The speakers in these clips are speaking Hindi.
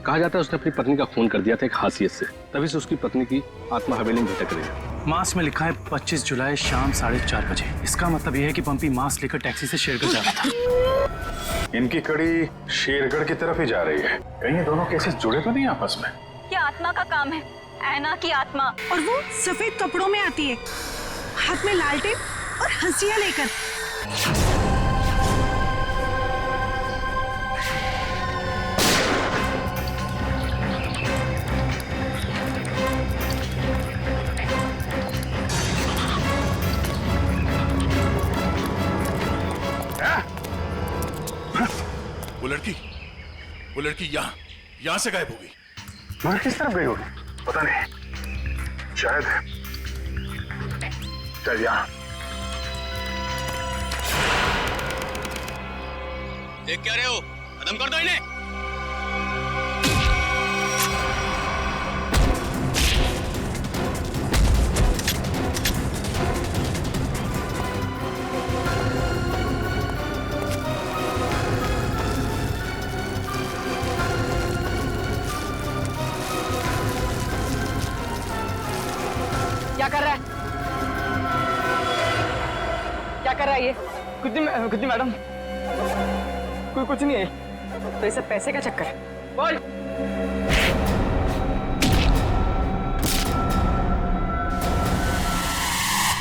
कहा जाता है उसने अपनी पत्नी का खून कर दिया था एक हासियत से, तभी से उसकी पत्नी की आत्मा हवेली में भटक रही है। मास में लिखा है 25 जुलाई शाम 4:30 बजे। इसका मतलब यह है कि पंपी मास लेकर टैक्सी से शेरगढ़ जा रहा था। इनकी कड़ी शेरगढ़ की तरफ ही जा रही है। कहीं ये दोनों केसेस जुड़े तो नहीं आपस में? ये आत्मा का काम है, ऐना की आत्मा। और वो सफेद कपड़ों में आती है, हाथ में लालटेन और हंसिया लेकर। वो लड़की यहाँ से गायब हो गई। मगर किस तरफ गई होगी पता नहीं। शायद यहाँ। देख क्या रहे हो? खत्म कर दो इन्हें। क्या कर रहा है? क्या कर रहा है ये? कुछ नहीं मैडम, कोई कुछ नहीं है। तो ये सब पैसे का चक्कर है। बोल।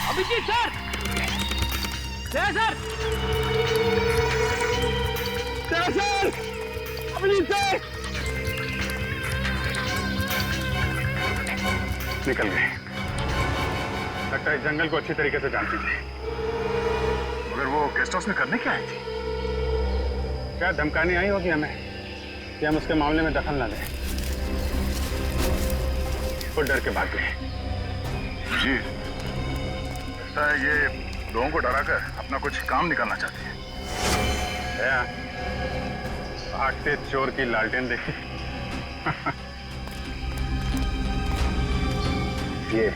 Abhijit sir, sir, Abhijit sir, निकल गए। लगता है इस जंगल को अच्छी तरीके से जानती थी। मगर वो गेस्ट हाउस में करने क्या आई थी? क्या धमकाने आई होगी हमें कि हम उसके मामले में दखल न दें। वो डर के भाग गए। जी, ऐसा है ये लोगों को डराकर अपना कुछ काम निकालना चाहती है। भागते चोर की लालटेन देखी। ये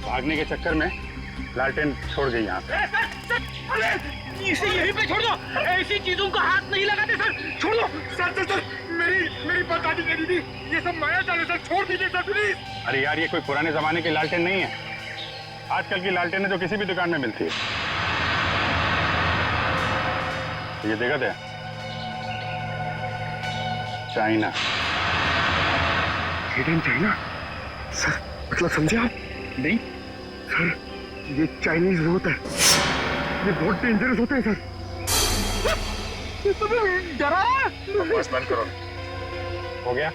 भागने के चक्कर में लालटेन छोड़ गई यहाँ पे। अरे इसे यहीं पे छोड़ दो, ऐसी चीजों को हाथ नहीं लगाते सर, छोड़ दो सर, मेरी बात आदि करी थी, ये सब माया जाल है सर, छोड़ दीजिए सर प्लीज। अरे यार ये कोई पुराने जमाने की लालटेन नहीं है, आजकल की लालटेन है जो किसी भी दुकान में मिलती है। ये देखा था चाइना, चाइना सर, मतलब समझे आप? नहीं सर, ये चाइनीज होता है, ये बहुत डेंजरस होते हैं सर। डरा बस बंद करो। हो गया?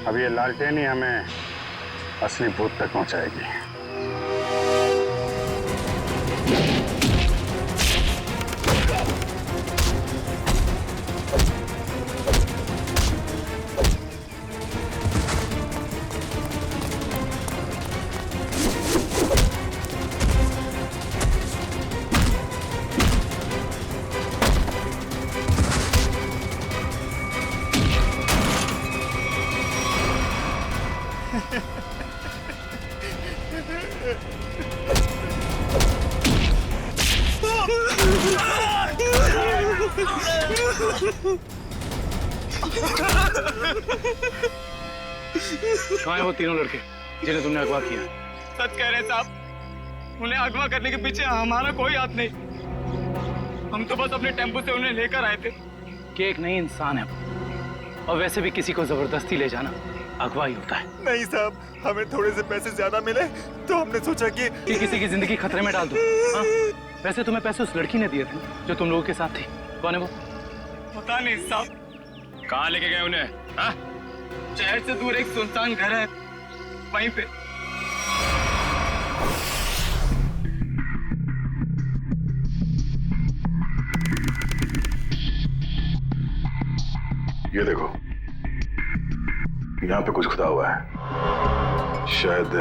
अब ये लालटेन ही हमें असली भूत तक पहुंचाएगी। कहाँ है वो तीनों लड़के जिन्हें तुमने अगवा किया? सच कह रहे हैं साहब, उन्हें अगवा करने के पीछे हमारा कोई हाथ नहीं। हम तो बस अपने टेम्पो से उन्हें लेकर आए थे। कि एक नई इंसान है और वैसे भी किसी को जबरदस्ती ले जाना अगवा ही होता है। नहीं साहब, हमें थोड़े से पैसे ज्यादा मिले तो हमने सोचा कि किसी की जिंदगी खतरे में डाल दो। हाँ? वैसे तुम्हें पैसे उस लड़की ने दिए थे जो तुम लोगों के साथ थी, कौन है वो? पता नहीं साहब। कहाँ लेके गए उन्हें? हाँ? शहर से दूर एक सुनसान घर है, वहीं पे। ये देखो, यहाँ पे कुछ खुदा हुआ है, शायद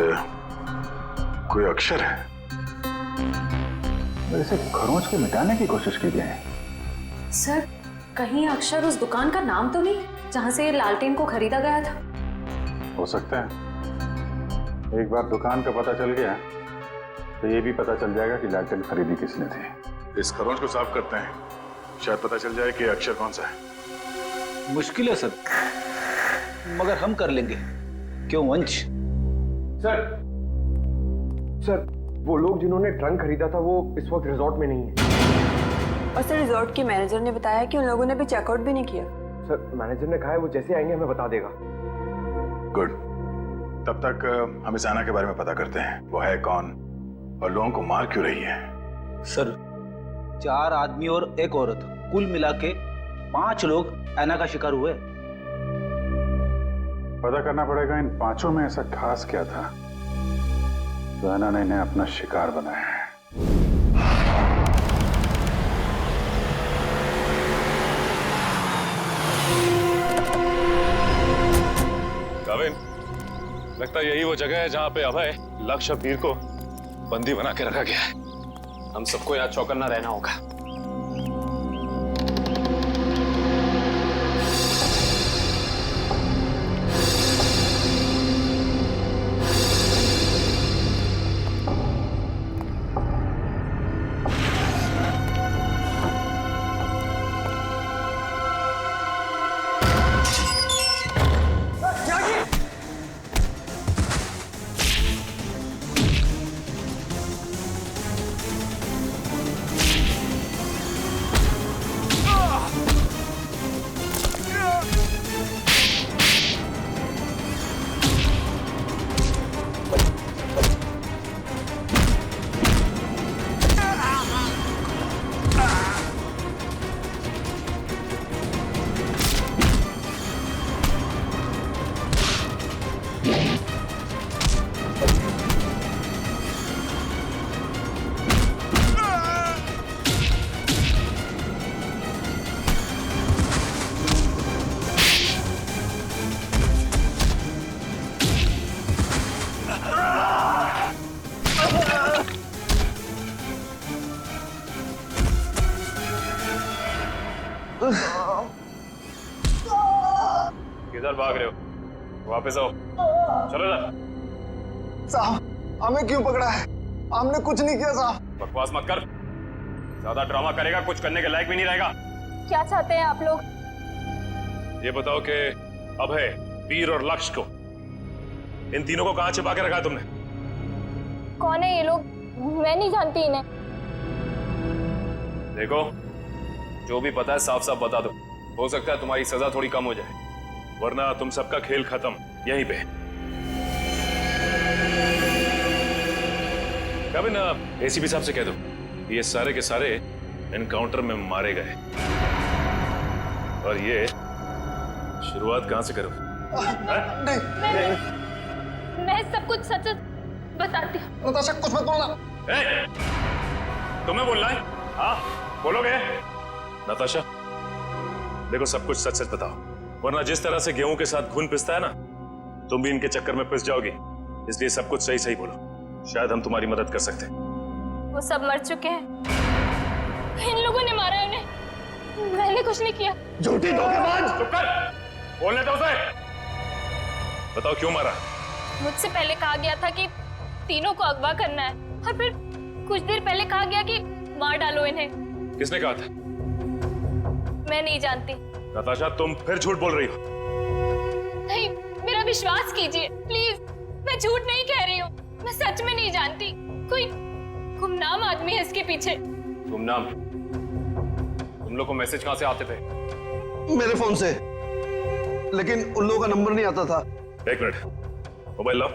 कोई अक्षर है। इसे खरोंच के मिटाने की कोशिश की गई है। सर, कहीं अक्षर उस दुकान का नाम तो नहीं जहाँ से लालटेन को खरीदा गया था? हो सकता है। एक बार दुकान का पता चल गया तो ये भी पता चल जाएगा कि लालटेन खरीदी किसने थी। इस खरोंच को साफ करते हैं, शायद पता चल जाए कि अक्षर कौन सा है। मुश्किल है सर, मगर हम कर लेंगे। क्यों वंश? सर वो लोग जिन्होंने ट्रंक खरीदा था वो इस वक्त रिजॉर्ट में नहीं है। और सर रिजॉर्ट के मैनेजर ने बताया कि उन लोगों ने भी चेकआउट भी नहीं किया। सर मैनेजर ने कहा है वो जैसे आएंगे हमें बता देगा। गुड। तब तक हम इस आना के बारे में पता करते हैं, वो है कौन और लोगों को मार क्यों रही है। सर 4 आदमी और 1 औरत, कुल मिला के 5 लोग ऐना का शिकार हुए। पता करना पड़ेगा इन 5 में ऐसा खास क्या था तो ऐना ने इन्हें अपना शिकार बनाया है। काविन, लगता है यही वो जगह है जहां पे अभय लक्ष्य वीर को बंदी बना के रखा गया है। हम सबको यहाँ चौकन्ना रहना होगा। किधर भाग रहे हो? वापस आओ। चलो ना। साहब हमें क्यों पकड़ा है? हमने कुछ नहीं किया साहब। बकवास मत कर, ज्यादा ड्रामा करेगा कुछ करने के लायक भी नहीं रहेगा। क्या चाहते हैं आप लोग? ये बताओ कि अभय, वीर और लक्ष्य को, इन तीनों को कहां छिपा के रखा है तुमने? कौन है ये लोग? मैं नहीं जानती इन्हें। देखो, जो भी पता है साफ साफ बता दो, हो सकता है तुम्हारी सजा थोड़ी कम हो जाए, वरना तुम सबका खेल खत्म यहीं पे। कभी ना एसीपी साहब से कह दो ये सारे के सारे एनकाउंटर में मारे गए, और ये शुरुआत कहां से करो? मैं सब कुछ सच बताती हूँ। नताशा कुछ मत बोलना। तुम्हें बोलना है? हाँ बोलोगे? नताशा देखो, सब कुछ सच सच बताओ, वरना जिस तरह से गेहूं के साथ खून पिसता है ना, तुम भी इनके चक्कर में पिस जाओगी। इसलिए सब कुछ सही सही बोलो, शायद हम तुम्हारी मदद कर सकते हैं। वो सब मर चुके हैं, इन लोगों ने मारा है उन्हें, मैंने कुछ नहीं किया। झूठी धोखेबाज! चुप कर, बोलने दो उसे। बताओ क्यों मारा? मुझसे पहले कहा गया था कि तीनों को अगवा करना है, और फिर कुछ देर पहले कहा गया कि मार डालो इन्हें। किसने कहा था? मैं नहीं जानती। नताशा तुम फिर झूठ बोल रही हो। नहीं, मेरा विश्वास कीजिए प्लीज, मैं झूठ नहीं कह रही हूँ, मैं सच में नहीं जानती। कोई गुमनाम आदमी है इसके पीछे। गुमनाम? तुम लोग को मैसेज कहां से आते थे? मेरे फोन से, लेकिन उन लोगों का नंबर नहीं आता था। एक मिनट, मोबाइल लाओ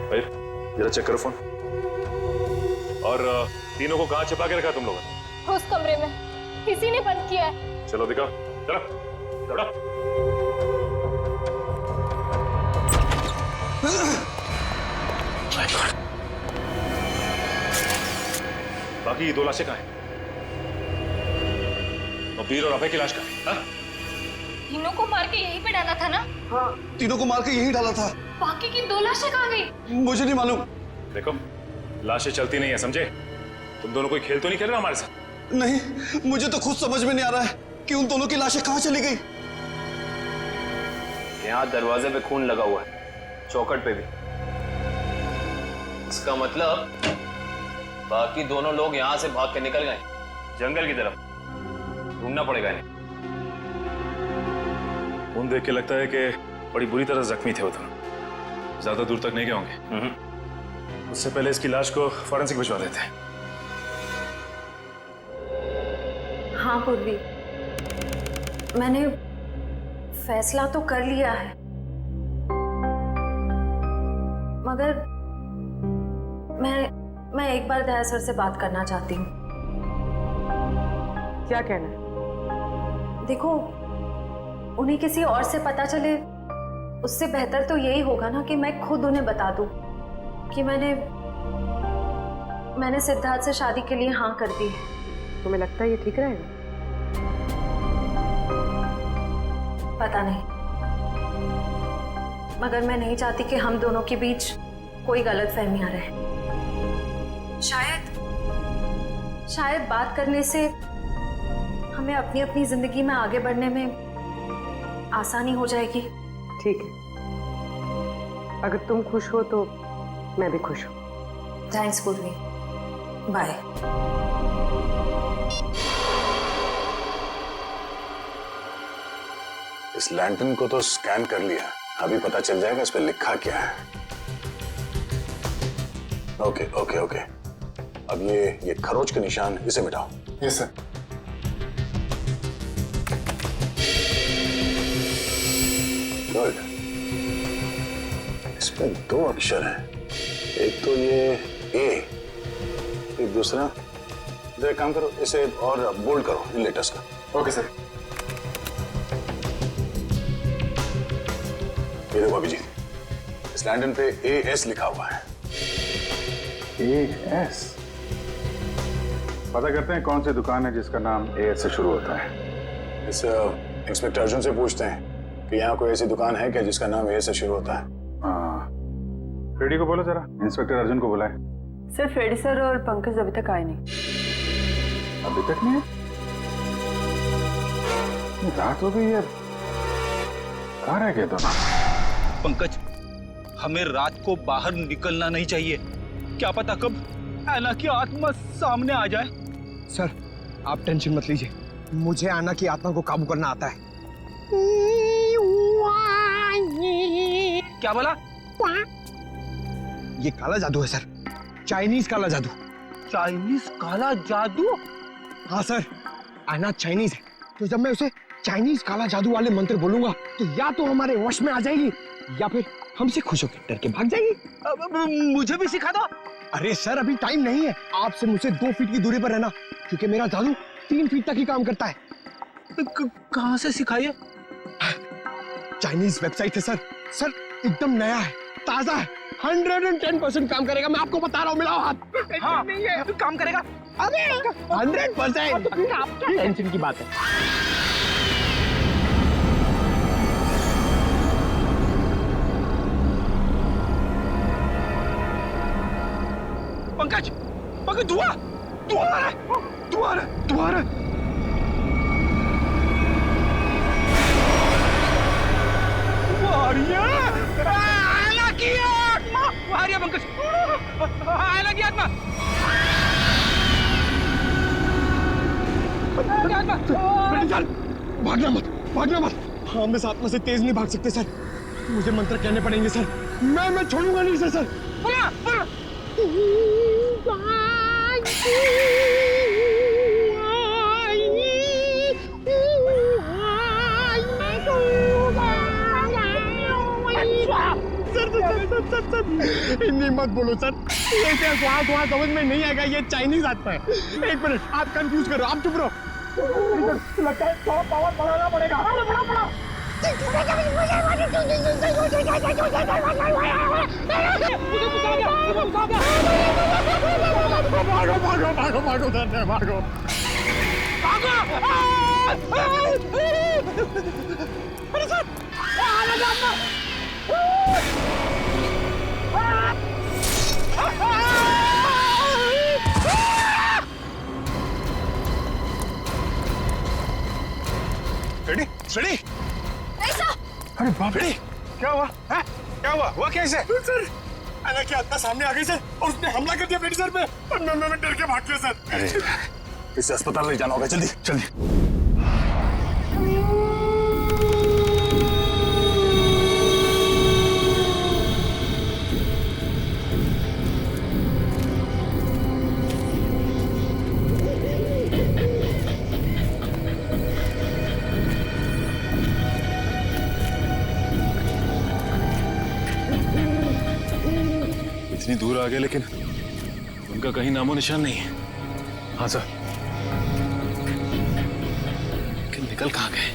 भाई, जरा चेक करो फोन। और तीनों को कहां छिपा के रखा तुम लोगों ने? उस कमरे में, किसी ने बंद किया है। चलो दिखाओ, चलो चलो। बाकी ये 2 लाशें कहां हैं? और वीर और अभय की लाश कहां है? तीनों को मार के यहीं पे डाला था ना? हाँ, तीनों को मार के यही डाला था। बाकी की 2 लाशें कहाँ गई? मुझे नहीं मालूम। देखो, लाशें चलती नहीं है, समझे? तुम दोनों कोई खेल तो नहीं खेल रहे हमारे साथ? नहीं, मुझे तो खुद समझ में नहीं आ रहा है कि उन दोनों की लाशें कहां चली गई। यहाँ दरवाजे पे खून लगा हुआ है, चौखट पे भी। इसका मतलब बाकी दोनों लोग यहाँ से भाग के निकल गए जंगल की तरफ। ढूंढना पड़ेगा इन्हें। खून देख के लगता है कि बड़ी बुरी तरह जख्मी थे वो दोनों। ज्यादा दूर तक नहीं गए होंगे। उससे पहले इसकी लाश को फॉरेंसिक भिजवा देते हैं। हाँ पूर्वी, मैंने फैसला तो कर लिया है, मगर मैं एक बार दया सर से बात करना चाहती हूँ। क्या कहना है? देखो, उन्हें किसी और से पता चले उससे बेहतर तो यही होगा ना कि मैं खुद उन्हें बता दूं कि मैंने सिद्धार्थ से शादी के लिए हाँ कर दी है। तुम्हें लगता है ये ठीक रहेगा? पता नहीं, मगर मैं नहीं चाहती कि हम दोनों के बीच कोई गलतफहमियां रहे। शायद बात करने से हमें अपनी अपनी जिंदगी में आगे बढ़ने में आसानी हो जाएगी। ठीक है, अगर तुम खुश हो तो मैं भी खुश हूँ। थैंक्स पूर्वी, बाय। इस लैंटर्न को तो स्कैन कर लिया, अभी पता चल जाएगा इस पे लिखा क्या है। ओके ओके ओके, अब ये खरोच के निशान इसे मिटाओ। Yes sir. गुड, इसमें 2 अक्षर हैं, एक तो ये ए, एक दूसरा। तो एक काम करो, इसे और बोल्ड करो इन लेटर्स का। Okay sir. ये देखो अभिजीत, इस लैंटर्न पे AS लिखा हुआ है। AS? पता करते हैं कौन सी दुकान है जिसका नाम AS से शुरू होता है। इस इंस्पेक्टर अर्जुन से पूछते हैं कि यहाँ कोई ऐसी दुकान है क्या जिसका नाम A से शुरू होता है। हाँ, फ्रेडी को बोलो जरा, इंस्पेक्टर अर्जुन को बुलाए। सर, फ्रेडी सर और पंकज अभी तक आए नहीं। अभी तक नहीं? रात हो गई है, कहाँ रह गए दोनों? पंकज, हमें रात को बाहर निकलना नहीं चाहिए। क्या पता कब ऐना की आत्मा सामने आ जाए। सर, आप टेंशन मत लीजिए, मुझे आना की आत्मा को काबू करना आता है। क्या बोला? ये काला जादू है सर, चाइनीज काला जादू। चाइनीज काला जादू? हाँ सर, आना चाइनीज है, तो जब मैं उसे चाइनीज काला जादू वाले मंत्र बोलूंगा तो या तो हमारे वश में आ जाएगी या फिर हमसे खुश होकर डर के भाग जाएगी। मुझे भी सिखा दो। अरे सर, अभी टाइम नहीं है, आपसे मुझसे 2 फीट की दूरी पर रहना, क्योंकि मेरा जादू 3 फीट तक ही काम करता है। कहाँ से सिखाइए? चाइनीज वेबसाइट है सर। सर, एकदम नया है, ताजा है, 110% काम करेगा, मैं आपको बता रहा हूँ। मिलाओ हाथ। हाँ, नहीं है, काम करेगा। अरे 100%। तो फिर आप क्या टेंशन की बात है? पंकज, पंकज, धुआं आ रहा है, धुआं आ रहा है। आयना की आत्मा आ रही है पंकज, आयना की आत्मा। भागना मत। हम इस आत्मा से तेज नहीं भाग सकते सर, मुझे मंत्र कहने पड़ेंगे सर। मैं छोड़ूंगा नहीं सर। बोला। हिंदी मत बोलो सर, ये वहाँ समझ में नहीं आएगा, ये चाइनीज आत्मा है। 1 मिनट, आप कंफ्यूज करो, आप चुप रहो। लगता है थोड़ा पावर बढ़ाना पड़ेगा। भागो। अरे सर, फ्रेडी! अरे बाप रे, क्या हुआ? है? क्या हुआ कैसे? सर, ऐना की आत्मा सामने आ गई सर, और उसने हमला कर दिया फ्रेडी सर पे, और मैं डर के भाग गया सर। अरे, इसे अस्पताल ले जाना होगा, जल्दी। दूर आ गए लेकिन उनका कहीं नामो निशान नहीं है। हाँ सर। लेकिन निकल कहाँ गए?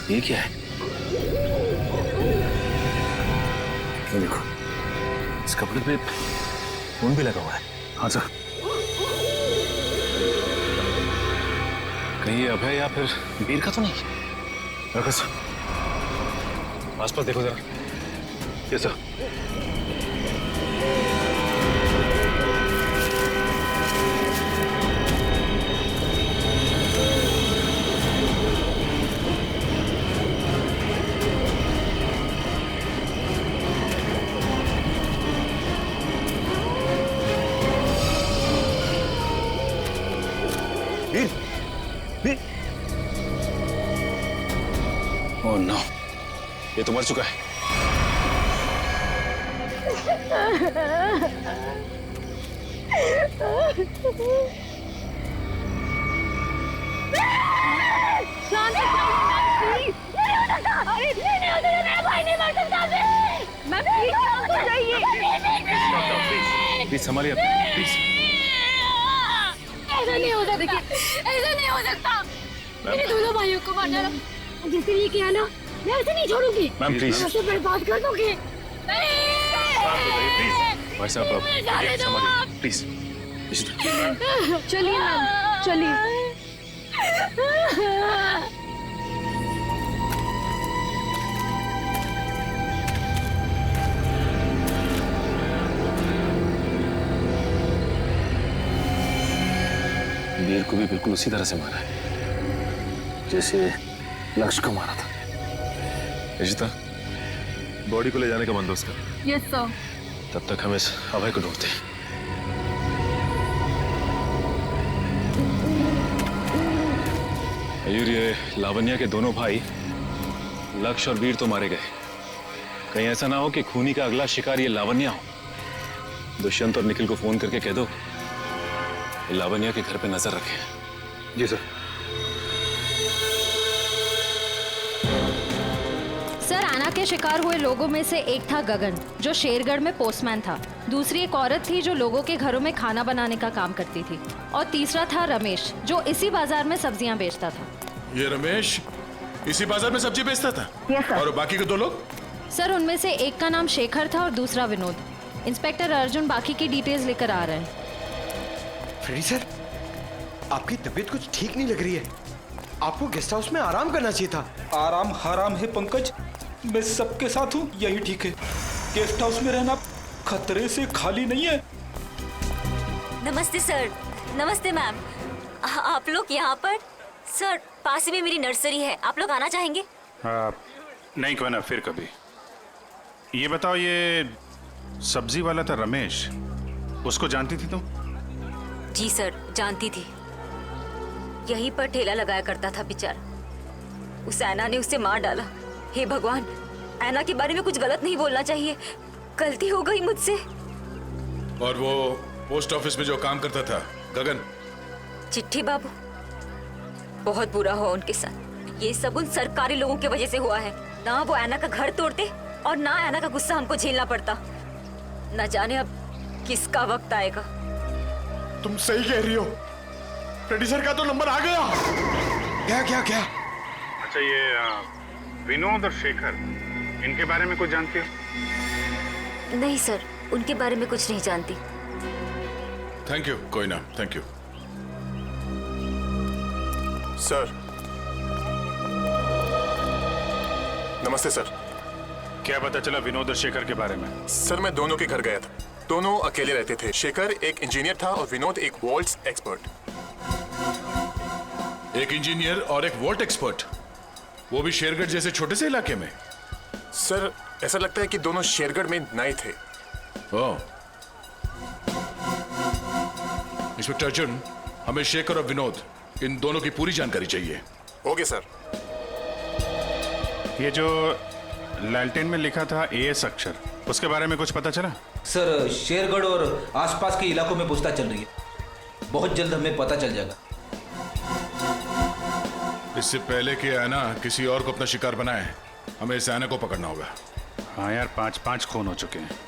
ये क्या है? ये देखो, इस कपड़े पे खून भी लगा हुआ है। हाँ सर। कहीं ये अभय या फिर वीर का तो नहीं? रखो सर, आसपास देखो जरा। ये सर। ओह नो, ये तो मर चुका है। प्लीज संभालिए, प्लीज। ऐसा नहीं हो सकता, ऐसा नहीं हो सकता। मेरे दोनों भाइयों को मार डाला। जिसने ये किया ना, मैं उसे नहीं छोड़ूंगी। Ma'am please. मैं उसे बर्बाद कर दूंगी। भाई साहब आप संभालिए, प्लीज। चलिए मैम, चलिए। वीर को भी बिल्कुल उसी तरह से मारा है जैसे लक्ष्य को मारा था। रिश्ता, बॉडी को ले जाने का बंदोबस्त कर। Yes sir. तब तक हम इस अभय को ढूंढते हैं। मयूर, ये लावण्या के दोनों भाई लक्ष्य और वीर तो मारे गए। कहीं ऐसा ना हो कि खूनी का अगला शिकार ये लावण्या हो। दुष्यंत और निखिल को फोन करके कह दो लावण्या के घर पे नजर रखें। जी सर। सर, आना के शिकार हुए लोगों में से एक था गगन, जो शेरगढ़ में पोस्टमैन था। दूसरी एक औरत थी जो लोगों के घरों में खाना बनाने का काम करती थी। और तीसरा था रमेश, जो इसी बाजार में सब्जियां बेचता था। ये रमेश इसी बाजार में सब्जी बेचता था? Yes sir. और बाकी के दो लोग? सर, उनमें से एक का नाम शेखर था और दूसरा विनोद। इंस्पेक्टर अर्जुन बाकी की डिटेल्स लेकर आ रहे हैं। फ्रेडी सर, आपकी तबीयत कुछ ठीक नहीं लग रही है। आपको गेस्ट हाउस में आराम करना चाहिए था। आराम हराम है पंकज, मैं सबके साथ हूँ, यही ठीक है। गेस्ट हाउस में रहना खतरे से खाली नहीं है। नमस्ते सर। नमस्ते मैम। आप लोग यहाँ पर? सर, पास में मेरी नर्सरी है, आप लोग आना चाहेंगे? नहीं, क्यों ना, फिर कभी। ये बताओ, ये सब्जी वाला था रमेश, उसको जानती थी तुम? जी सर, जानती थी। यहीं पर ठेला लगाया करता था बेचारा। उस ऐना ने उसे मार डाला। हे भगवान, ऐना के बारे में कुछ गलत नहीं बोलना चाहिए, गलती हो गई मुझसे। और वो पोस्ट ऑफिस में जो काम करता था गगन? चिट्ठी बाबू, बहुत बुरा हुआ उनके साथ। ये सब उन सरकारी लोगों की वजह से हुआ है। ना वो ऐना का घर तोड़ते और ना ऐना का गुस्सा हमको झेलना पड़ता। न जाने अब किसका वक्त आएगा। तुम सही कह रही हो, फ्रेडी सर का तो नंबर आ गया। क्या क्या क्या? अच्छा, ये विनोद और शेखर, इनके बारे में कुछ जानती हो? नहीं सर, उनके बारे में कुछ नहीं जानती। थैंक यू, कोई ना, थैंक यू। सर, नमस्ते सर। क्या पता चला विनोद और शेखर के बारे में? सर, मैं दोनों के घर गया था। दोनों अकेले रहते थे। शेखर एक इंजीनियर था और विनोद एक वॉल्ट्स एक्सपर्ट। एक इंजीनियर और एक वॉल्ट एक्सपर्ट, वो भी शेरगढ़ जैसे छोटे से इलाके में? सर, ऐसा लगता है कि दोनों शेरगढ़ में नए थे। ओह। इंस्पेक्टर अर्जुन, हमें शेखर और विनोद इन दोनों की पूरी जानकारी चाहिए। Okay sir. ये जो लालटेन में लिखा था एएस अक्षर, उसके बारे में कुछ पता चला? सर शेरगढ़ और आसपास के इलाकों में पूछताछ चल रही है, बहुत जल्द हमें पता चल जाएगा। इससे पहले कि ऐना किसी और को अपना शिकार बनाए, हमें इस ऐना को पकड़ना होगा। हाँ यार, 5 खून हो चुके हैं।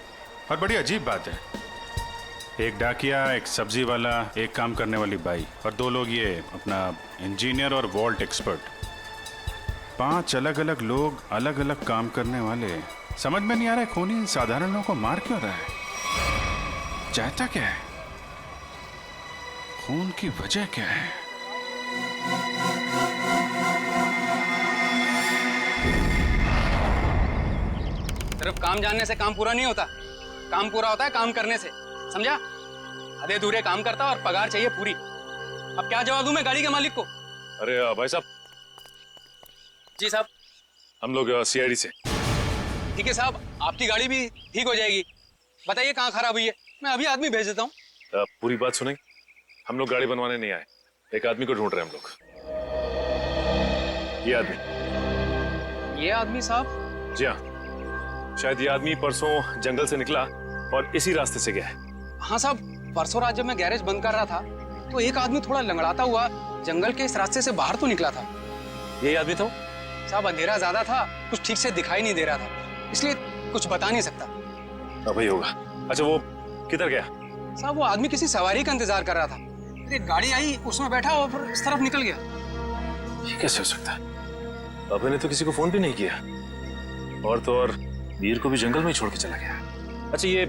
और बड़ी अजीब बात है, एक डाकिया, एक सब्जी वाला, एक काम करने वाली बाई और 2 लोग ये अपना इंजीनियर और वॉल्ट एक्सपर्ट। 5 अलग अलग लोग, अलग अलग काम करने वाले। समझ में नहीं आ रहा है खूनी इन साधारण लोगों को मार क्यों रहा है? चाहता क्या है? खून की वजह क्या है? सिर्फ काम जानने से काम पूरा नहीं होता, काम पूरा होता है काम करने से, समझा? आधे अधूरे काम करता और पगार चाहिए पूरी। अब क्या जवाब दूं मैं गाड़ी के मालिक को? अरे भाई साहब। जी साहब। हम लोग सीआईडी से। ठीक है साहब, आपकी गाड़ी भी ठीक हो जाएगी। बताइए कहाँ खराब हुई है, मैं अभी आदमी भेज देता हूँ। पूरी बात सुनेंगे? हम लोग गाड़ी बनवाने नहीं आए, एक आदमी को ढूंढ रहे हैं हम लोग। ये आदमी। ये आदमी साहब? जी हाँ, शायद ये आदमी परसों जंगल से निकला और इसी रास्ते से गया है। हाँ साहब, परसों रात जब मैं गैरेज बंद कर रहा था तो एक आदमी थोड़ा लंगड़ाता हुआ जंगल के इस रास्ते से बाहर तो निकला था। यही आदमी था? साहब अंधेरा ज्यादा था, कुछ ठीक से दिखाई नहीं दे रहा था, इसलिए कुछ बता नहीं सकता। अब ही होगा। अच्छा वो किधर गया? साहब वो आदमी किसी सवारी का इंतजार कर रहा था, एक गाड़ी आई उसमें बैठा और फिर इस तरफ निकल गया। ये कैसे हो सकता है? अबे ने तो किसी को फोन भी नहीं किया, और तो और वीर को भी जंगल में ही छोड़ के चला गया। अच्छा ये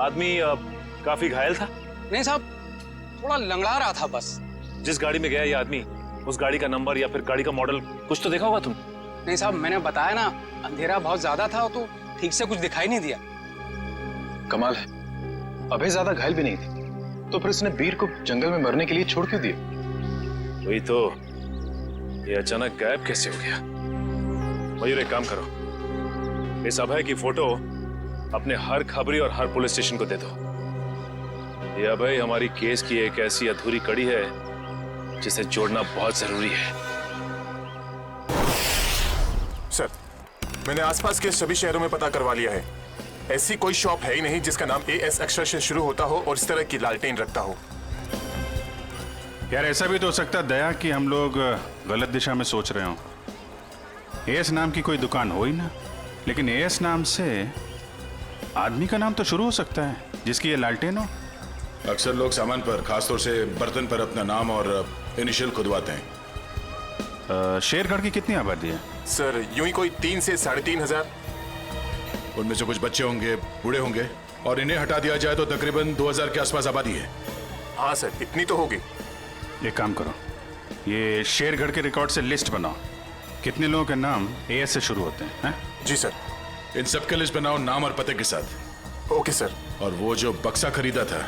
आदमी काफी घायल था? नहीं साहब, थोड़ा लंगड़ा रहा था बस। जिस गाड़ी में गया ये आदमी, उस गाड़ी का नंबर या फिर गाड़ी का मॉडल कुछ तो देखा होगा तुम? नहीं साहब, मैंने बताया ना, अंधेरा बहुत ज्यादा था तो ठीक से कुछ दिखाई नहीं दिया। कमाल है, अभय ज्यादा घायल भी नहीं थी, तो फिर उसने वीर को जंगल में मरने के लिए छोड़ क्यों दिया? वही तो, ये अचानक गायब कैसे हो गया? मयूर एक काम करो, इस अभय की फोटो अपने हर खबरी और हर पुलिस स्टेशन को दे दो। ये अभय हमारी केस की एक ऐसी अधूरी कड़ी है जिसे जोड़ना बहुत जरूरी है। सर, मैंने आसपास के सभी शहरों में पता करवा लिया है, ऐसी कोई शॉप है ही नहीं जिसका नाम एएस अक्षर से शुरू होता हो और इस तरह की लालटेन रखता हो। यार ऐसा भी तो हो सकता है दया कि हम लोग गलत दिशा में सोच रहे हो। एएस नाम की कोई दुकान हो ही ना, लेकिन एएस नाम से आदमी का नाम तो शुरू हो सकता है जिसकी ये लालटेन हो। अक्सर लोग सामान पर, खासतौर से बर्तन पर अपना नाम और इनिशियल खुदवाते हैं। शेरगढ़ की कितनी आबादी है? सर यूं ही कोई 3 से 3.5 हजार। उनमें से कुछ बच्चे होंगे, बूढ़े होंगे, और इन्हें हटा दिया जाए तो तकरीबन 2000 के आसपास आबादी है। हाँ सर, इतनी तो होगी। एक काम करो, ये शेरगढ़ के रिकॉर्ड से लिस्ट बनाओ, कितने लोगों के नाम एएस से शुरू होते हैं? जी सर। इन सब के लिस्ट बनाओ नाम और पते के साथ। Okay sir. और वो जो बक्सा खरीदा था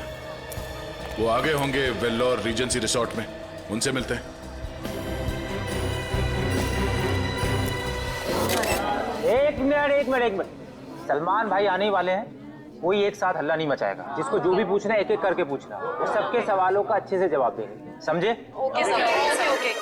वो आगे होंगे वेल्लोर रीजेंसी रिसोर्ट में, उनसे मिलते हैं। एक मिनट, सलमान भाई आने वाले हैं, कोई एक साथ हल्ला नहीं मचाएगा। जिसको जो भी पूछना है एक एक करके पूछना, वो सबके सवालों का अच्छे से जवाब देंगे, समझे? Okay sir, okay.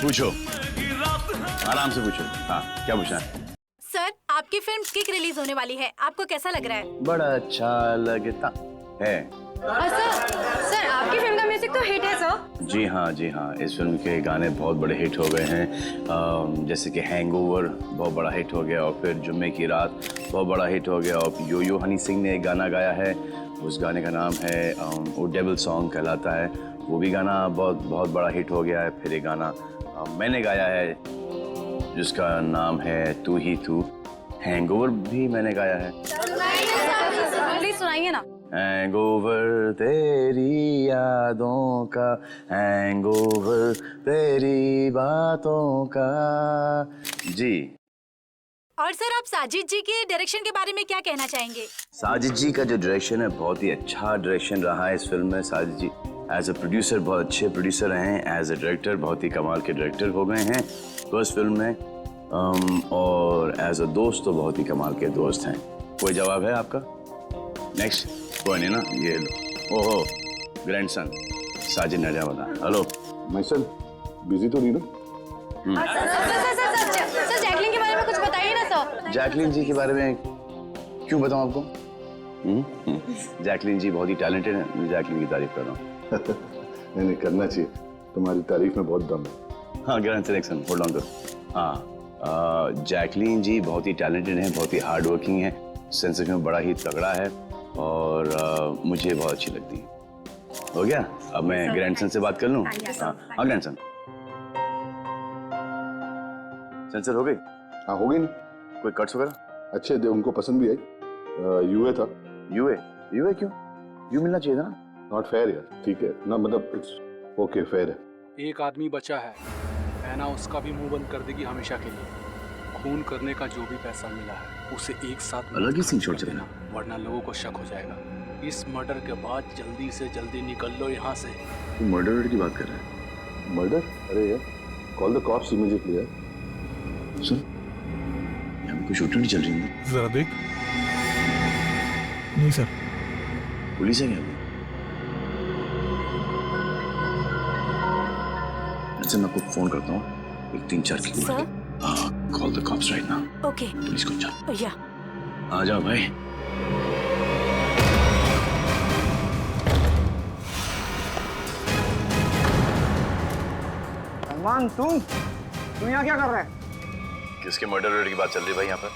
पूछो, आराम से पूछो। हाँ, क्या पूछना है? सर, आपकी फिल्म किक रिलीज होने वाली है, आपको कैसा लग रहा है? बड़ा अच्छा लगता है। सर आपकी फिल्म का म्यूजिक तो हिट है सर। जी हाँ, इस फिल्म के गाने बहुत बड़े हिट हो गए हैं। जैसे कि हैंगओवर बहुत बड़ा हिट हो गया, और फिर जुम्मे की रात बहुत बड़ा हिट हो गया, और यो हनी सिंह ने एक गाना गाया है, उस गाने का नाम है वो डेविल सॉन्ग कहलाता है, वो भी गाना बहुत बड़ा हिट हो गया है। फिर एक गाना मैंने गाया है जिसका नाम है तू ही तू, हैंगओवर भी मैंने गाया है। प्लीज सुनाइए ना। हैंगओवर तेरी यादों का, हैंगओवर तेरी बातों का। जी। और सर, आप साजिद जी के डायरेक्शन के बारे में क्या कहना चाहेंगे? साजिद जी का जो डायरेक्शन है बहुत ही अच्छा डायरेक्शन रहा है इस फिल्म में। साजिद जी एज अ प्रोड्यूसर बहुत अच्छे प्रोड्यूसर हैं, एज अ डायरेक्टर बहुत ही कमाल के डायरेक्टर हो गए हैं फर्स्ट फिल्म में, और एज अ दोस्त तो बहुत ही कमाल के दोस्त हैं। कोई जवाब है आपका? नेक्स्ट कोई नहीं ना, ये लो। ओहो, ग्रैंडसन साजिद नजावदा। हेलो माय सन, बिजी तो नहीं ना? सर जैकलिन के बारे में कुछ बताइए ना सर। जैकलिन जी के बारे में क्यों बताऊं आपको? जैकलिन जी बहुत ही टैलेंटेड है, मैं जैकलिन की तारीफ कर रहा हूँ। नहीं करना चाहिए, तुम्हारी तारीफ में बहुत दम है। हाँ ग्रैंडसन एक्शन होल्ड ऑन करो। हाँ जैकलिन जी बहुत ही टैलेंटेड हैं, बहुत ही हार्ड वर्किंग है, सेंस ऑफ ह्यूमर बड़ा ही तगड़ा है और मुझे बहुत अच्छी लगती है। हो गया? अब मैं ग्रैंडसन से बात कर लूँ? हाँ ग्रैंडसन सेंसर हो गई? हाँ हो गई ना। कोई कट्स वगैरह? अच्छे थे, उनको पसंद भी आई। यूए था। यूए? यूए क्यों? यू मिलना चाहिए था ना। नॉट फेयर यार। ठीक है ना, मतलब इट्स ओके, फेयर है। एक आदमी बचा है, ऐना उसका भी मुंह बंद कर देगी हमेशा के लिए। खून करने का जो भी पैसा मिला है उसे एक साथ अलग ही सीन छोड़ चलेगा, वरना लोगों को शक हो जाएगा। इस मर्डर के बाद जल्दी से जल्दी निकल लो यहाँ से। तू मर्डर की बात कर रहा है? मर्डर? अरे यार, कॉल द कॉप्स इमीडिएटली यार। सुन, यहाँ पे कोई शूटिंग नहीं चल रही है? जरा देख। नहीं सर। पुलिस है क्या? अच्छा मैं आपको फोन करता हूँ, एक 3-4 की sir? Call the cops right now. Okay. Police को चल। या। आ जाओ भाई। सलमान तू यहाँ क्या कर रहा है? किसके मर्डर की बात चल रही है भाई यहाँ पर?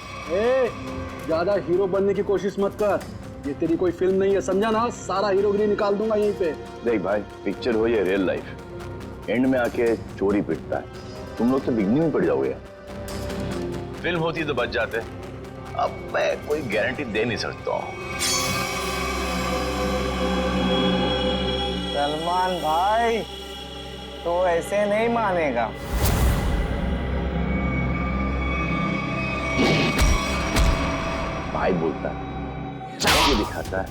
ज्यादा हीरो बनने की कोशिश मत कर, ये तेरी कोई फिल्म नहीं है, समझा ना? सारा हीरोगिरी निकाल दूंगा यहीं पे। देख भाई, पिक्चर हो या रियल लाइफ, एंड में आके चोरी पिटता है। तुम लोग तो बिगनिंग में पड़ जाओगे। फिल्म होती तो बच जाते, अब मैं कोई गारंटी दे नहीं सकता हूँ। सलमान भाई तो ऐसे नहीं मानेगा। भाई बोलता है, चाकू दिखाता है।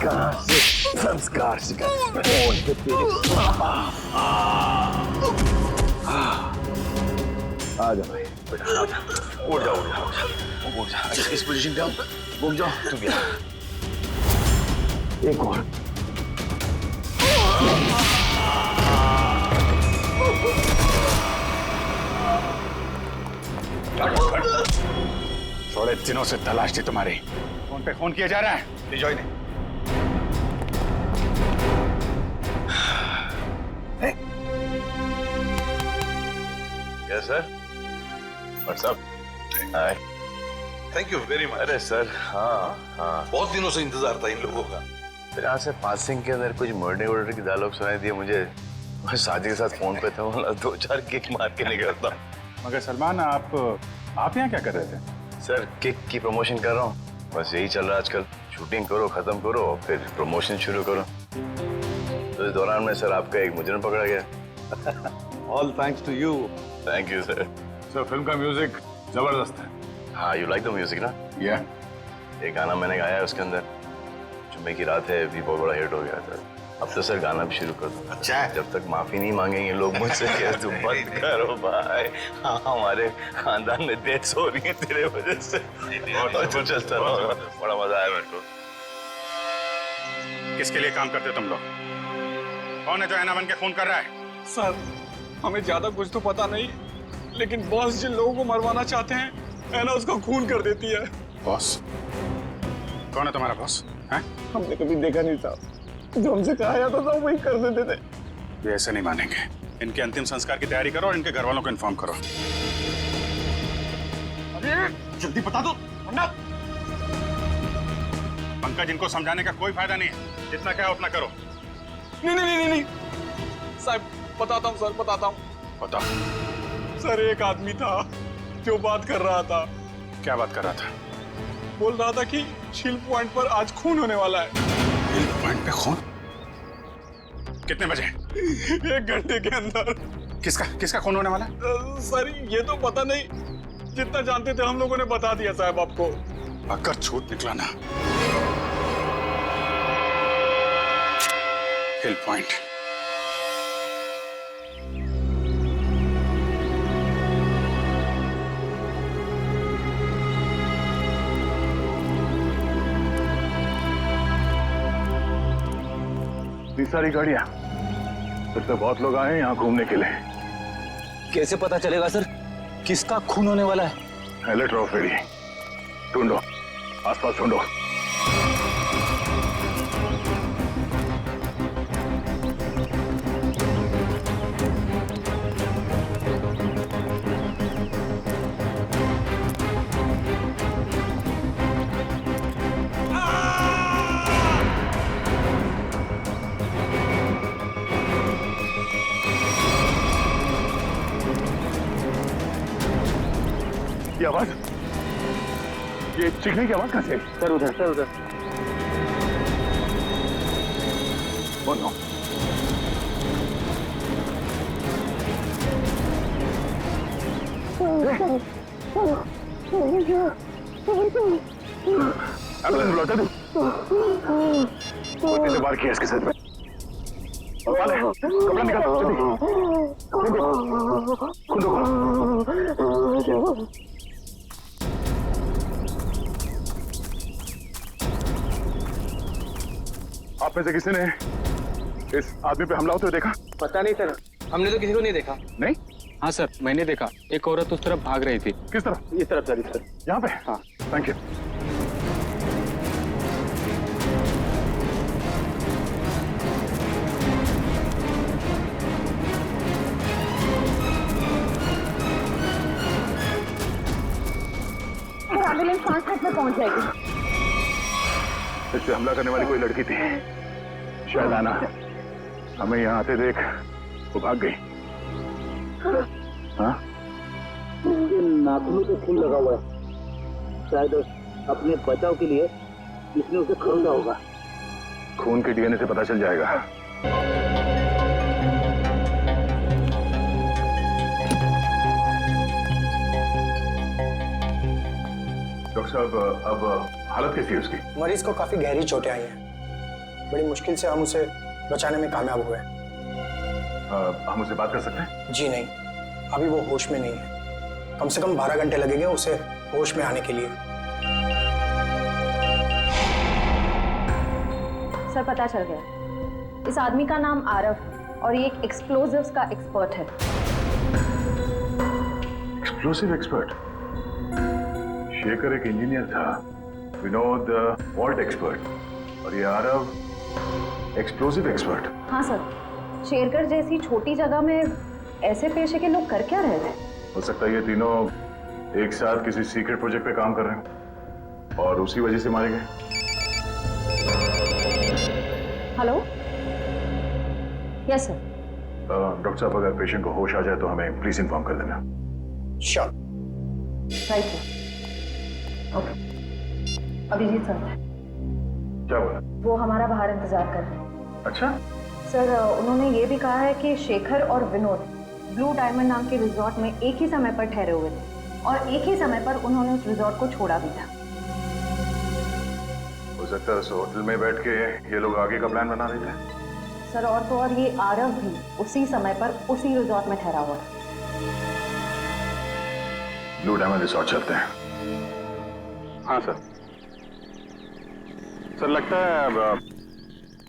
कहाँ से संस्कार सिखा? आ जा भाई, उठ जाओ उठ जाओ उठ जाओ। इस पोजीशन पे आओ, घूम जाओ। तू भी आ। एक और। थोड़े दिनों से तलाश थी तुम्हारी। फोन पे फोन किया जा रहा है, लीजो इन्हें। Yes sir. What's up? Hi. Thank you very much. अरे सर हाँ हाँ, बहुत दिनों से इंतजार था इन लोगों का। फिर यहाँ से पासिंग के अंदर कुछ मर्डर की डायलॉग सुनाई दिए मुझे। मैं साजिद के साथ फोन पे था, बोला 2-4 किक मार के निकलता। मगर सलमान आप यहाँ क्या कर रहे थे? सर किक की प्रमोशन कर रहा हूँ, बस यही चल रहा है आजकल। शूटिंग करो, खत्म करो, फिर प्रमोशन शुरू करो। तो इस दौरान में सर आपका एक मुजरिम पकड़ा गया। All thanks to you. Thank you sir. Sir film का म्यूजिक जबरदस्त है। हाँ, यू लाइक द म्यूजिक ना? या। एक गाना मैंने गाया है उसके अंदर, जुम्मे की रात है, भी बहुत बड़ा हिट हो गया था। अब तो सर गाना भी शुरू कर दो। अच्छा है। जब तक माफी नहीं मांगेंगे लोग मुझसे, क्या तुम बंद करो भाई। हाँ, हमारे खानदान में डेथ्स हो रही है तेरे वजह से। और चलता रहो, बड़ा मजा आया मेरे को। किसके लिए काम करते तुम लोग? कौन है जो ऐना बन के फोन कर रहा है? सर हमें ज्यादा कुछ तो पता नहीं, लेकिन बॉस जिन लोगों को मरवाना चाहते हैं, ऐना उसका खून कर देती है। बॉस? कौन है तुम्हारा बॉस? हैं? हमने कभी देखा नहीं था, जो हमसे कहा जाता था वही कर देते थे। ये ऐसे नहीं मानेंगे। इनके अंतिम संस्कार की तैयारी करो और इनके घर वालों को इन्फॉर्म करो। अरे जल्दी बता दो वरना। पंकज, इनको समझाने का कोई फायदा नहीं है, जितना क्या उतना करो। नहीं नहीं नहीं नहीं साहब, बताता हूँ सर, बताता हूँ। बता। सर एक आदमी था जो बात कर रहा था। क्या बात कर रहा था? बोल रहा था कि हिल पॉइंट पर आज खून होने वाला है। हिल पॉइंट पे खून? कितने बजे? 1 घंटे के अंदर। किसका खून होने वाला है? सर ये तो पता नहीं, जितना जानते थे हम लोगों ने बता दिया साहब आपको। अगर झूठ निकला ना, हिल पॉइंट इतनी सारी गाड़ियां, फिर तो बहुत लोग आए हैं यहाँ घूमने के लिए। कैसे पता चलेगा सर किसका खून होने वाला है? अलर्ट रहो फेरी, ढूंढो, आसपास ढूंढो। ये आवाज, ये चीखने की आवाज कहां से? सर उधर, सर उधर। Oh no. एम्बुलेंस बुलाता तू। और किसे बार किया इसके सर पे? वाले, कपड़ा निकाल, जल्दी। खून दो। आप में से किसी ने इस आदमी पे हमला होते हुए देखा? पता नहीं सर, हमने तो किसी को नहीं देखा। नहीं? हाँ सर, मैंने देखा। एक औरत उस तरफ भाग रही थी। किस तरफ? इस तरफ सर, इस तरफ। यहाँ पे? हाँ। Thank you. एम्बुलेंस 5 मिनट में पहुंच जाएगी। इससे हमला करने वाली कोई लड़की थी, शायद आना। हमें यहाँ आते देख वो भाग गई। हाँ? नाखूनों पे खून लगा हुआ है, शायद अपने बचाव के लिए इसने उसे खरीदा होगा। खून के डीएनए से पता चल जाएगा। डॉक्टर साहब, अब हालत कैसी है उसकी? मरीज को काफी गहरी चोटें आई हैं। बड़ी मुश्किल से हम उसे बचाने में कामयाब हुए। हम उसे बात कर सकते हैं? जी नहीं, अभी वो होश में नहीं है। कम से कम 12 घंटे लगेंगे उसे होश में आने के लिए। सर पता चल गया, इस आदमी का नाम आरव है और ये एक एक्सप्लोजिव्स का एक्सपर्ट है। Explosive expert? शेखर एक इंजीनियर था, विनोद वॉल्ट एक्सपर्ट, और ये आरव एक्सप्लोसिव एक्सपर्ट। हाँ सर, शेरकर जैसी छोटी जगह में ऐसे पेशे के लोग कर क्या रहे थे? हो सकता है ये तीनों एक साथ किसी सीक्रेट प्रोजेक्ट पे काम कर रहे हैं और उसी वजह से मारे गए। हेलो? Yes sir. डॉक्टर साहब, अगर पेशेंट को होश आ जाए तो हमें प्लीज इन्फॉर्म कर देना। Sure. Right sir. Okay. Abhijit sir क्या बोला? वो हमारा बाहर इंतजार कर रहे हैं। अच्छा सर, उन्होंने ये भी कहा है कि शेखर और विनोद ब्लू डायमंड नाम के रिजॉर्ट में एक ही समय पर ठहरे हुए थे और एक ही समय पर उन्होंने उस रिजॉर्ट को छोड़ा भी था। हो सकता है उस होटल में बैठ के ये लोग आगे का प्लान बना रहे थे। सर और तो और ये आरव भी उसी समय पर उसी रिजॉर्ट में ठहरा हुआ था। ब्लू डायमंड रिसोर्ट चलते हैं। हाँ सर। सर लगता है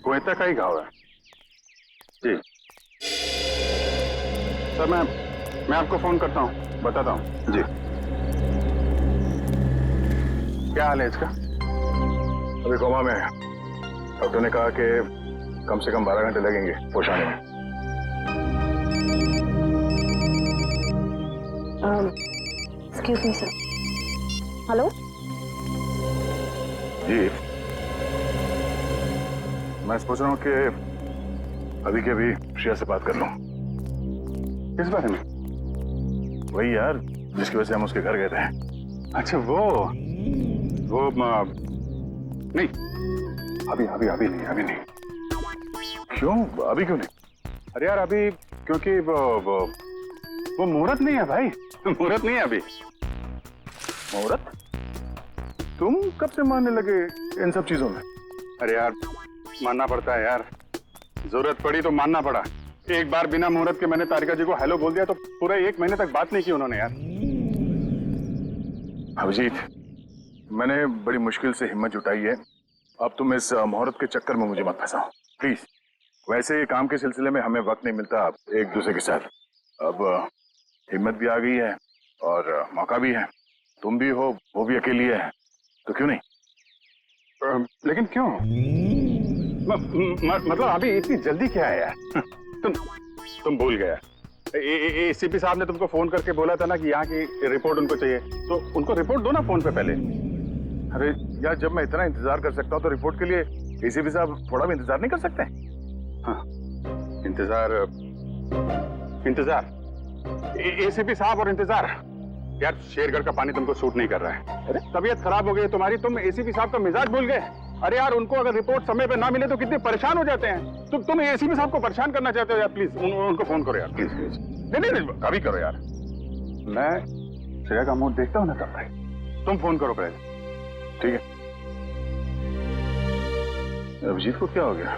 गोयता का ही घाव है। जी सर, मैं आपको फोन करता हूँ, बताता हूँ। जी। क्या हाल है इसका? अभी कोमा में है। डॉक्टर ने कहा कि कम से कम 12 घंटे लगेंगे होश आने में। Excuse me sir. हेलो? जी, मैं सोच रहा हूँ कि अभी के अभी श्रेया से बात कर लूँ। किस बारे में? वही यार जिसकी वजह से हम उसके घर गए थे। अच्छा वो नहीं, अभी नहीं। क्यों? अभी क्यों नहीं? अरे यार अभी क्योंकि वो मुहूर्त नहीं है भाई, मुहूर्त नहीं है अभी। मुहूर्त? तुम कब से मानने लगे इन सब चीजों में? अरे यार मानना पड़ता है यार, जरूरत पड़ी तो मानना पड़ा। एक बार बिना मुहूर्त के मैंने तारिका जी को हेलो बोल दिया तो पूरा 1 महीने तक बात नहीं की उन्होंने यार। अभिजीत, मैंने बड़ी मुश्किल से हिम्मत जुटाई है, अब तुम इस मुहूर्त के चक्कर में मुझे मत फंसाओ प्लीज। वैसे काम के सिलसिले में हमें वक्त नहीं मिलता एक दूसरे के साथ, अब हिम्मत भी आ गई है और मौका भी है, तुम भी हो, वो भी अकेली है, तो क्यों नहीं? लेकिन क्यों? मतलब अभी इतनी जल्दी क्या है यार? तुम भूल गया, एसीपी साहब ने तुमको फोन करके बोला था ना कि यहाँ की रिपोर्ट उनको चाहिए, तो उनको रिपोर्ट दो ना फोन पे पहले। अरे यार जब मैं इतना इंतजार कर सकता हूँ तो रिपोर्ट के लिए एसीपी साहब थोड़ा भी इंतजार नहीं कर सकते? हाँ इंतजार एसीपी साहब और इंतजार। यार शेरगढ़ का पानी तुमको सूट नहीं कर रहा है, तबीयत खराब हो गई तुम्हारी, तुम एसीपी साहब का मिजाज भूल गए। अरे यार उनको अगर रिपोर्ट समय पे ना मिले तो कितने परेशान हो जाते हैं। तुम एसीपी साहब को परेशान करना चाहते हो यार, प्लीज उनको फोन करो यार, प्लीज। नहीं अभी करो यार, मैं श्रेया का मूड देखता हूँ ना तब भाई, तुम फोन करो पहले। ठीक है। अभिजीत को क्या हो गया?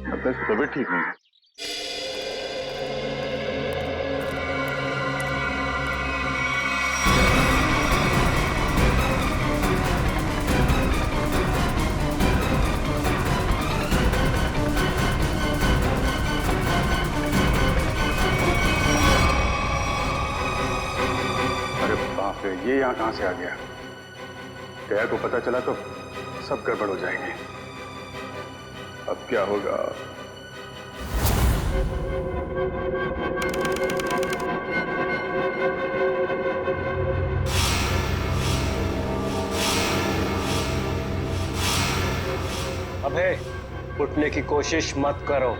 अब तक तबीयत ठीक नहीं है। अरे बाप रे, ये यहाँ कहाँ से आ गया? गया को पता चला तो सब गड़बड़ हो जाएगी। अब क्या होगा? अबे उठने की कोशिश मत करो,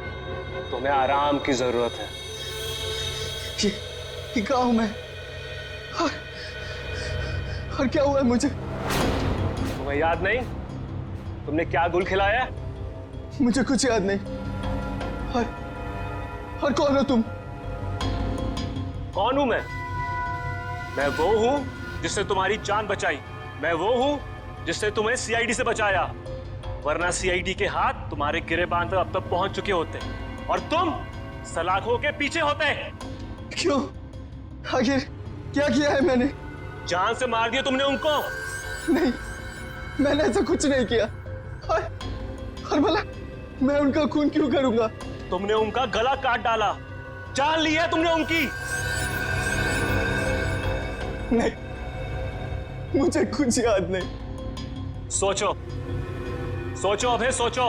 तुम्हें आराम की जरूरत है। ये कहाँ हूं मैं? और क्या हुआ है मुझे? तुम्हें याद नहीं तुमने क्या गुल खिलाया? मुझे कुछ याद नहीं। और कौन हो तुम? कौन हूं मैं? मैं वो हूं जिसने तुम्हारी जान बचाई, मैं वो हूं जिसने तुम्हें सीआईडी से बचाया, वरना सीआईडी के हाथ तुम्हारे गिरेबान तक अब तक पहुंच चुके होते और तुम सलाखों के पीछे होते। क्यों? आखिर क्या किया है मैंने? जान से मार दिया तुमने उनको। नहीं, मैंने ऐसा कुछ नहीं किया। और भला मैं उनका खून क्यों करूंगा? तुमने उनका गला काट डाला, जान ली है तुमने उनकी। नहीं, मुझे कुछ याद नहीं। सोचो सोचो अभे सोचो।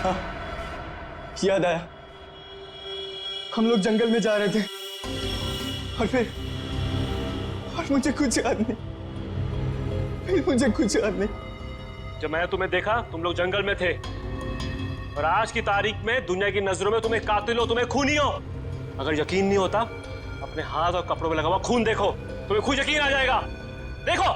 हाँ, याद आया। हम लोग जंगल में जा रहे थे और मुझे कुछ याद नहीं। मुझे कुछ याद नहीं। जब मैंने तुम्हें देखा तुम लोग जंगल में थे और आज की तारीख में दुनिया की नजरों में तुम्हें कातिल हो, तुम्हें खूनी हो। अगर यकीन नहीं होता अपने हाथ और कपड़ों में लगा हुआ खून देखो, तुम्हें खुद यकीन आ जाएगा। देखो।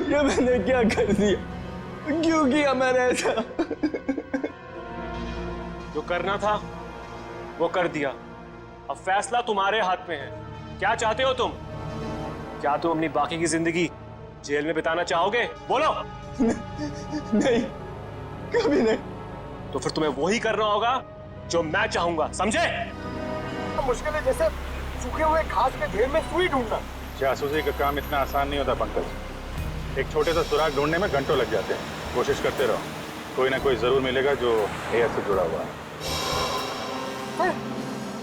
ये मैंने क्या कर दिया? क्यों किया मैंने ऐसा? जो करना था वो कर दिया, अब फैसला तुम्हारे हाथ में है। क्या चाहते हो तुम? क्या तुम अपनी बाकी की जिंदगी जेल में बिताना चाहोगे? बोलो। नहीं, कभी नहीं। तो फिर तुम्हें वही करना होगा जो मैं चाहूंगा, समझे? मुश्किल है जैसे सूखे हुए घास के ढेर में सुई ढूंढना। जासूसी का काम इतना आसान नहीं होता पंकज, एक छोटे सा सुराग ढूंढने में घंटों लग जाते हैं। कोशिश करते रहो, कोई ना कोई जरूर मिलेगा जो एआई से जुड़ा हुआ है।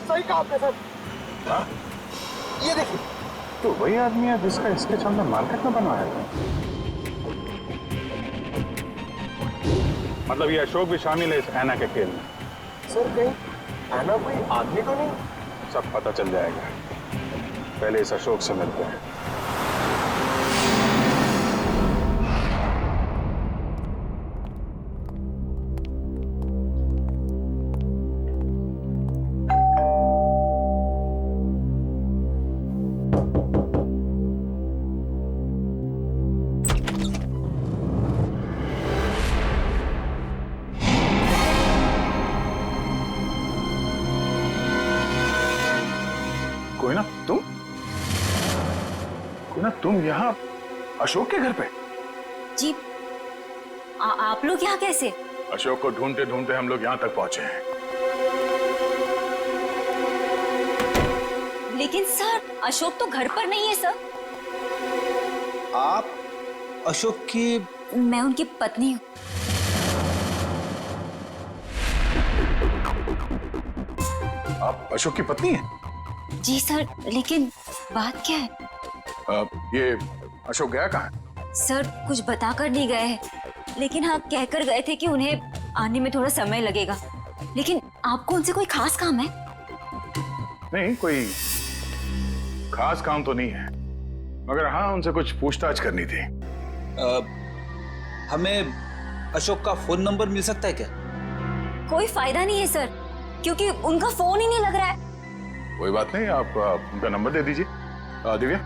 सही कहा आपने सर। हाँ? ये देखिए, तो वही आदमी है जिसका स्केच हमने मार्केट में बनवाया था। मतलब ये अशोक भी शामिल है इस ऐना के खेल में। सर कहीं ऐना कोई आदमी तो नहीं? सब पता चल जाएगा, पहले इस अशोक से मिलते हैं। कोई ना तुम यहाँ अशोक के घर पे? जी आप लोग यहाँ कैसे? अशोक को ढूंढते ढूंढते हम लोग यहाँ तक पहुंचे हैं। लेकिन सर अशोक तो घर पर नहीं है सर। आप अशोक की? मैं उनकी पत्नी हूँ। आप अशोक की पत्नी हैं? जी सर, लेकिन बात क्या है? ये अशोक गया कहाँ है? सर कुछ बताकर नहीं गए हैं, लेकिन हाँ कहकर गए थे कि उन्हें आने में थोड़ा समय लगेगा। लेकिन आपको उनसे कोई खास काम है? नहीं, कोई खास काम तो नहीं है, मगर हाँ उनसे कुछ पूछताछ करनी थी। हमें अशोक का फोन नंबर मिल सकता है क्या? कोई फायदा नहीं है सर, क्योंकि उनका फोन ही नहीं लग रहा है। कोई बात नहीं, आप उनका नंबर दे दीजिए। दिव्या,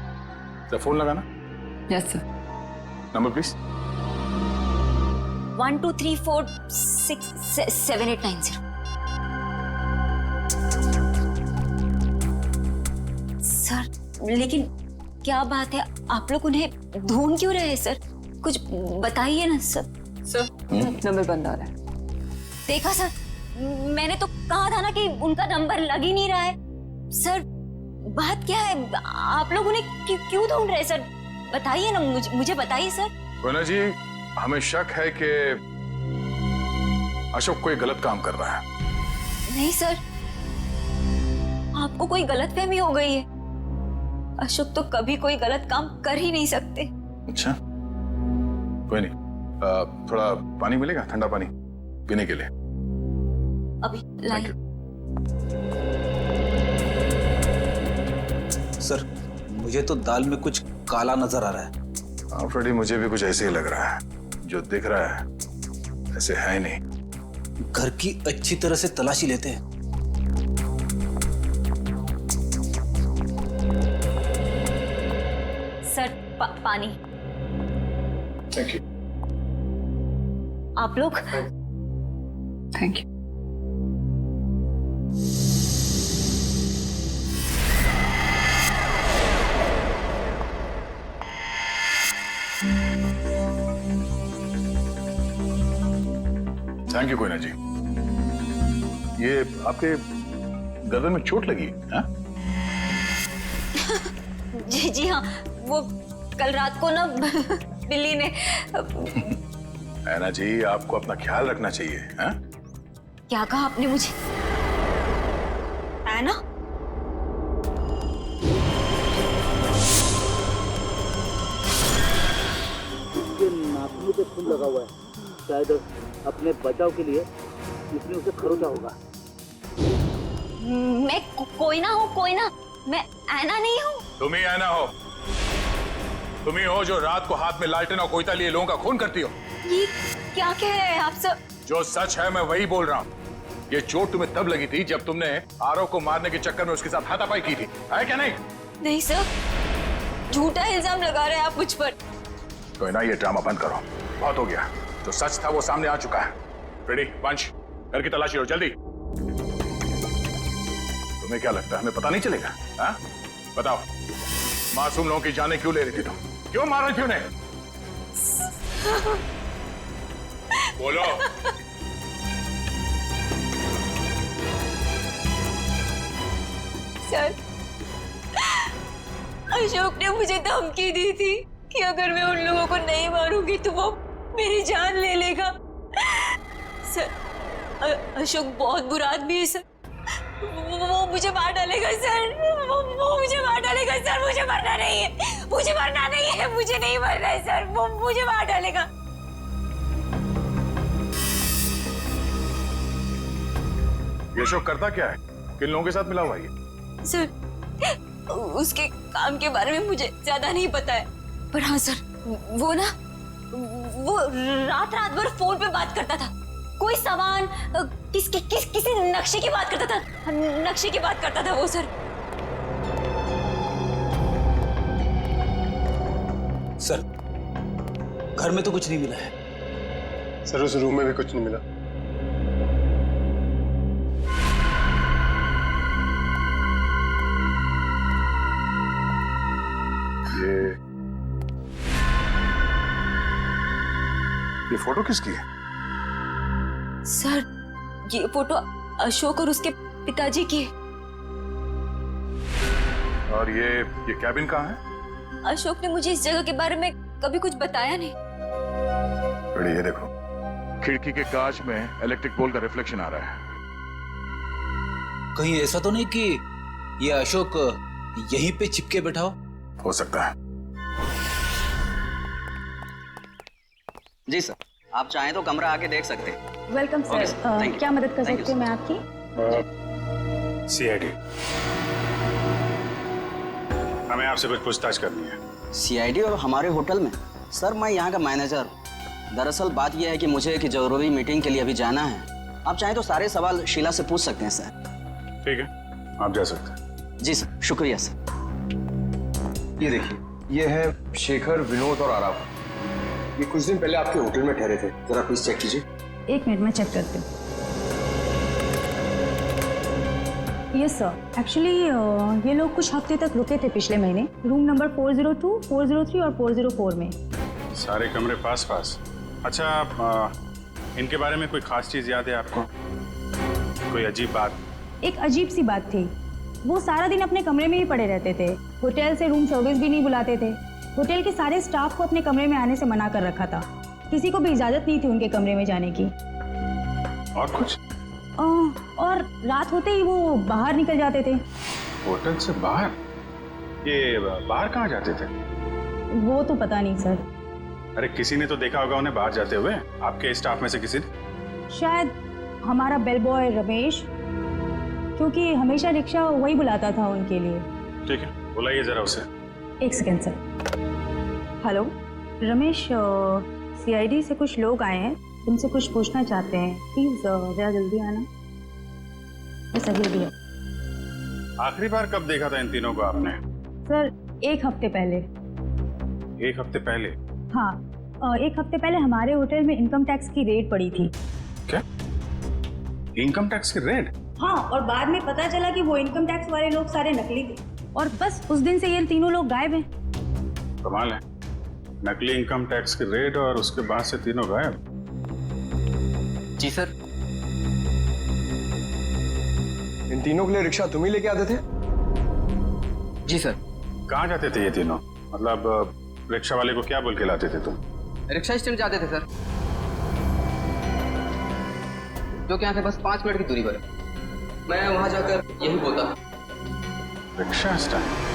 जरा फोन लगाना। Yes sir. Number please. 1234667890। Sir लेकिन क्या बात है, आप लोग उन्हें ढूंढ क्यों रहे हैं सर? कुछ बताइए ना सर। सर नंबर बंद आ रहा है। देखा सर, मैंने तो कहा था ना कि उनका नंबर लग ही नहीं रहा है। सर बात क्या है, आप लोग उन्हें क्यों ढूंढ रहे हैं सर? बताइए ना, मुझे बताइए सर। कोना जी, हमें शक है कि अशोक कोई गलत काम कर रहा है। नहीं सर, आपको कोई गलतफहमी हो गई है। अशोक तो कभी कोई गलत काम कर ही नहीं सकते। अच्छा, कोई नहीं, थोड़ा पानी मिलेगा, ठंडा पानी पीने के लिए? अभी लाइए। सर मुझे तो दाल में कुछ काला नजर आ रहा है। हाँ फ्रेडी, मुझे भी कुछ ऐसे ही लग रहा है। जो दिख रहा है ऐसे है ही नहीं। घर की अच्छी तरह से तलाशी लेते हैं। सर पानी। Thank you. आप लोग? Thank you. Thank you Koyna ji. ये आपके गर्दन में चोट लगी है? जी हाँ, वो कल रात को ना बिल्ली ने। ऐना जी, आपको अपना ख्याल रखना चाहिए। है? क्या कहा आपने मुझे? ऐना? नाखूनों पे खून लगा हुआ है, शायद अपने बचाव के लिए इसने उसे खरोचा होगा। मैं कोई ना हूँ, कोई ना, मैं ऐना नहीं हूँ। तुम ही ऐना हो। तुम ही हो जो रात को हाथ में लालटेन और कोयता लिए लोगों का खून करती हो। ये क्या कह रहे हैं आप सर? जो सच है मैं वही बोल रहा हूँ। ये चोट तुम्हें तब लगी थी जब तुमने आरव को मारने के चक्कर में उसके साथ हाथापाई की थी, है क्या नहीं? नहीं सर, झूठा इल्जाम लगा रहे हैं आप मुझ पर। तो ना ये ड्रामा बंद करो, बहुत हो गया। जो सच था वो सामने आ चुका है। रेडी, पंच, घर की तलाशी लो जल्दी। तुम्हें क्या लगता है हमें पता नहीं चलेगा? हाँ? बताओ, मासूम लोगों की जानें क्यों ले रही थी तुम? क्यों मार रही थी उन्हें? बोलो। सर, अशोक ने मुझे धमकी दी थी कि अगर मैं उन लोगों को नहीं मारूंगी तो वो मेरी जान ले लेगा। सर, अशोक बहुत बुरा आदमी है सर। वो मुझे मार डालेगा सर। वो मुझे मार डालेगा सर। मुझे मरना नहीं है, मुझे मरना नहीं है, मुझे नहीं मरना है सर। वो मुझे मार डालेगा। ये अशोक करता क्या है? किन लोगों के साथ मिला हुआ है ये? सर उसके काम के बारे में मुझे ज्यादा नहीं पता है, पर हाँ सर, वो रात भर फोन पे बात करता था। कोई सामान किसी नक्शे की बात करता था, नक्शे की बात करता था वो सर। सर घर में तो कुछ नहीं मिला है। सर उस रूम में भी कुछ नहीं मिला। ये फोटो किसकी है? सर ये फोटो अशोक और उसके पिताजी की है। और ये कैबिन कहाँ है? अशोक ने मुझे इस जगह के बारे में कभी कुछ बताया नहीं। बड़ी ये देखो, खिड़की के कांच में इलेक्ट्रिक पोल का रिफ्लेक्शन आ रहा है। कहीं ऐसा तो नहीं कि ये अशोक यहीं पे चिपके बैठा हो सकता है। जी सर, आप चाहें तो कमरा आके देख सकते हैं। Welcome Okay, sir. sir. Thank you. क्या मदद कर Thank you, सकती हूँ मैं sir. आपकी? सीआईडी, हमें आपसे कुछ पूछताछ करनी है। सीआईडी और हमारे होटल में? सर मैं यहाँ का मैनेजर हूँ। दरअसल बात यह है कि मुझे एक जरूरी मीटिंग के लिए अभी जाना है। आप चाहें तो सारे सवाल शीला से पूछ सकते हैं सर। ठीक है, आप जा सकते हैं। जी सर, शुक्रिया सर। ये देखिए, ये है शेखर, विनोद और आराव। ये कुछ दिन पहले आपके होटल में ठहरे थे। जरा प्लीज चेक कीजिए। एक मिनट में चेक करती हूँ। यस सर, एक्चुअली ये लोग कुछ हफ्ते तक रुके थे पिछले महीने, रूम नंबर 402, 403 और 404 में। सारे कमरे पास पास। अच्छा, इनके बारे में कोई खास चीज याद है आपको? कोई अजीब बात? एक अजीब सी बात थी, वो सारा दिन अपने कमरे में ही पड़े रहते थे। होटल से रूम सर्विस भी नहीं बुलाते थे। होटल के सारे स्टाफ को अपने कमरे में आने से मना कर रखा था। किसी को भी इजाजत नहीं थी उनके कमरे में जाने की। और कुछ? और रात होते ही वो बाहर निकल जाते थे। होटल से बाहर? ये बाहर कहाँ जाते थे? वो तो पता नहीं सर। अरे किसी ने तो देखा होगा उन्हें बाहर जाते हुए, आपके स्टाफ में से किसी ने? शायद हमारा बेल बॉय रमेश, क्योंकि हमेशा रिक्शा वही बुलाता था उनके लिए। ठीक है, बुलाइए जरा उसे। एक second sir. Hello Ramesh, CID से कुछ लोग आए हैं, तुमसे कुछ पूछना चाहते हैं। प्लीज जरा जल्दी आना। बस अभी भी है। आखिरी बार कब देखा था इन तीनों को आपने? सर 1 हफ्ते पहले। 1 हफ्ते पहले? हाँ, 1 हफ्ते पहले हमारे होटल में इनकम टैक्स की रेड पड़ी थी। क्या? इनकम टैक्स की रेड? हाँ, और बाद में पता चला कि वो इनकम टैक्स वाले लोग सारे नकली थे, और बस उस दिन से ये तीनों लोग गायब हैं। कमाल है, नकली इनकम टैक्स की रेड और उसके बाद से तीनों गायब। जी सर। इन तीनों के लिए रिक्शा तुम ही लेके आते थे? जी सर। कहाँ जाते थे ये तीनों? मतलब रिक्शा वाले को क्या बोल के लाते थे तुम? रिक्शा स्टैंड जाते थे सर, जो कि यहाँ से बस 5 मिनट की दूरी पर है। मैं वहां जाकर यही बोलता। Rickshaw stand?